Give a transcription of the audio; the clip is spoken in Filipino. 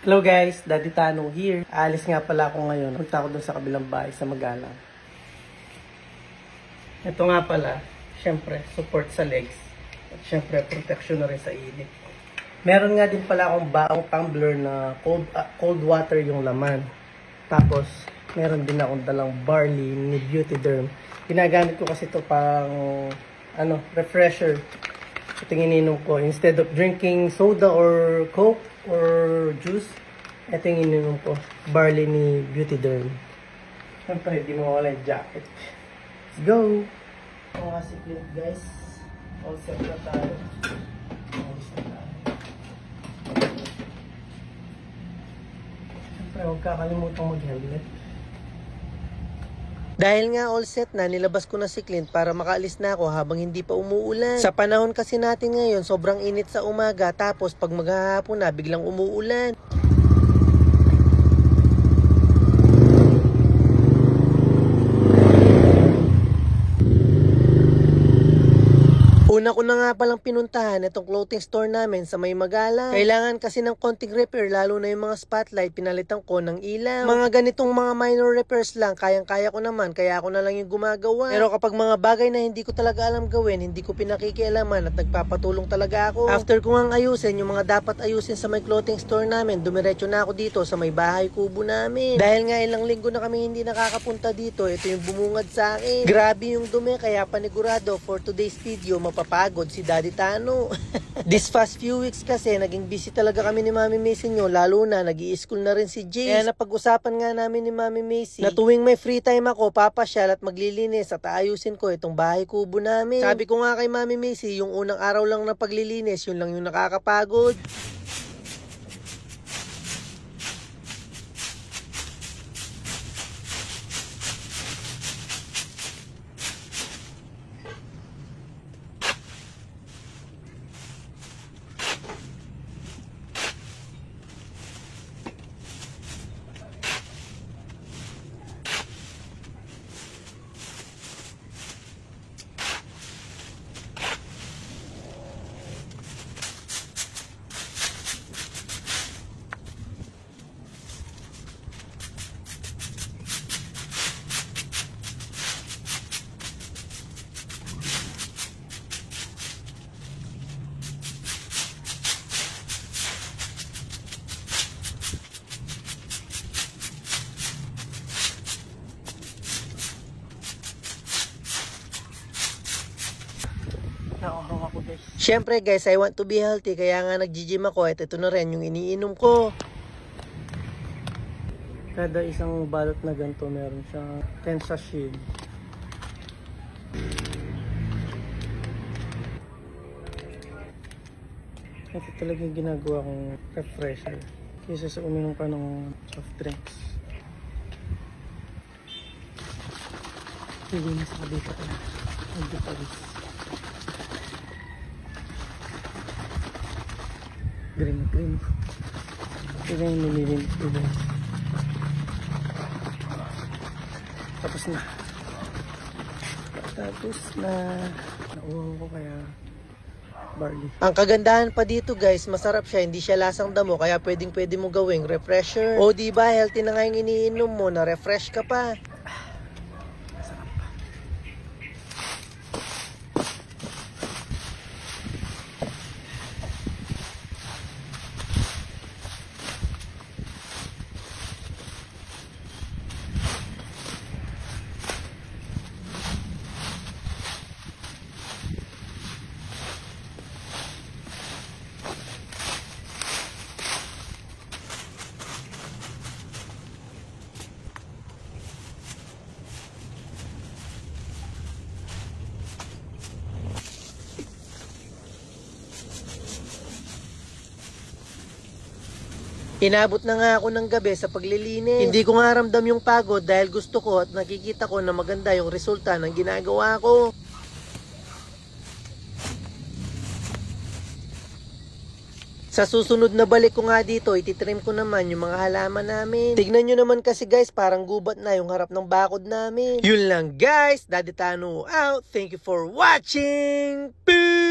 Hello guys, Daddy Tano here. Aalis nga pala ako ngayon. Punta ako dun sa kabilang bahay sa Magalang. Ito nga pala, syempre, support sa legs. At syempre, protection na rin sa init. Meron nga din pala akong baong tumbler na cold water yung laman. Tapos, meron din akong dalang barley ni Beauty Derm. Ginagamit ko kasi ito pang refresher. Ito yung ininom ko. Instead of drinking soda or coke or juice, ito yung ininom ko. Barley ni Beauty Derm. Siyempre, hindi mo wala yung jacket. Let's go! Ito nga si Clint guys. All set na tayo. Siyempre, huwag kakalimutan mag-helmet. Dahil nga all set na, nilabas ko na si Clint para makaalis na ako habang hindi pa umuulan. Sa panahon kasi natin ngayon, sobrang init sa umaga, tapos pag maghahapon na, biglang umuulan. Una ko na nga palang pinuntahan itong clothing store namin sa May Magalang. Kailangan kasi ng konting repair, lalo na yung mga spotlight, pinalitan ko ng ilaw. Mga ganitong mga minor repairs lang, kayang-kaya ko naman, kaya ako na lang yung gumagawa. Pero kapag mga bagay na hindi ko talaga alam gawin, hindi ko pinakikialaman at nagpapatulong talaga ako. After ko nga ayusin yung mga dapat ayusin sa may clothing store namin, dumiretso na ako dito sa may bahay kubo namin. Dahil nga ilang linggo na kami hindi nakakapunta dito, ito yung bumungad sa akin. Grabe yung dumi, kaya panigurado for today's video, mapapagod si Daddy Tano. This past few weeks kasi, naging busy talaga kami ni Mami Macy nyo, lalo na nag-i-school na rin si Jace. Kaya napag-usapan nga namin ni Mami Macy na tuwing may free time ako, papasyal at maglilinis at ayusin ko itong bahay kubo namin. Sabi ko nga kay Mami Macy, yung unang araw lang na paglilinis, yun lang yung nakakapagod. Siyempre guys, I want to be healthy, kaya nga nag-gym ako at ito na rin yung iniinom ko. Kada isang balot na ganito meron siyang 10 sachet. Ito talaga yung ginagawa kong refresher kaysa sa uminom ka ng soft drinks. Hindi na sa dito ka na. Hindi pa rin. Green. Ito yung nililinis ko guys. Tapos na. Nauwaw ko kaya barley. Ang kagandahan pa dito guys, masarap siya, hindi siya lasang damo, kaya pwede mo gawing refresher. O diba, healthy na nga yung iniinom mo, na refresh ka pa. Inabot na nga ako ng gabi sa paglilinis. Hindi ko nga ramdam yung pagod dahil gusto ko at nakikita ko na maganda yung resulta ng ginagawa ko. Sa susunod na balik ko nga dito, ititrim ko naman yung mga halaman namin. Tignan nyo naman kasi guys, parang gubat na yung harap ng bakod namin. Yun lang guys, Daddy Tano out. Thank you for watching. Peace!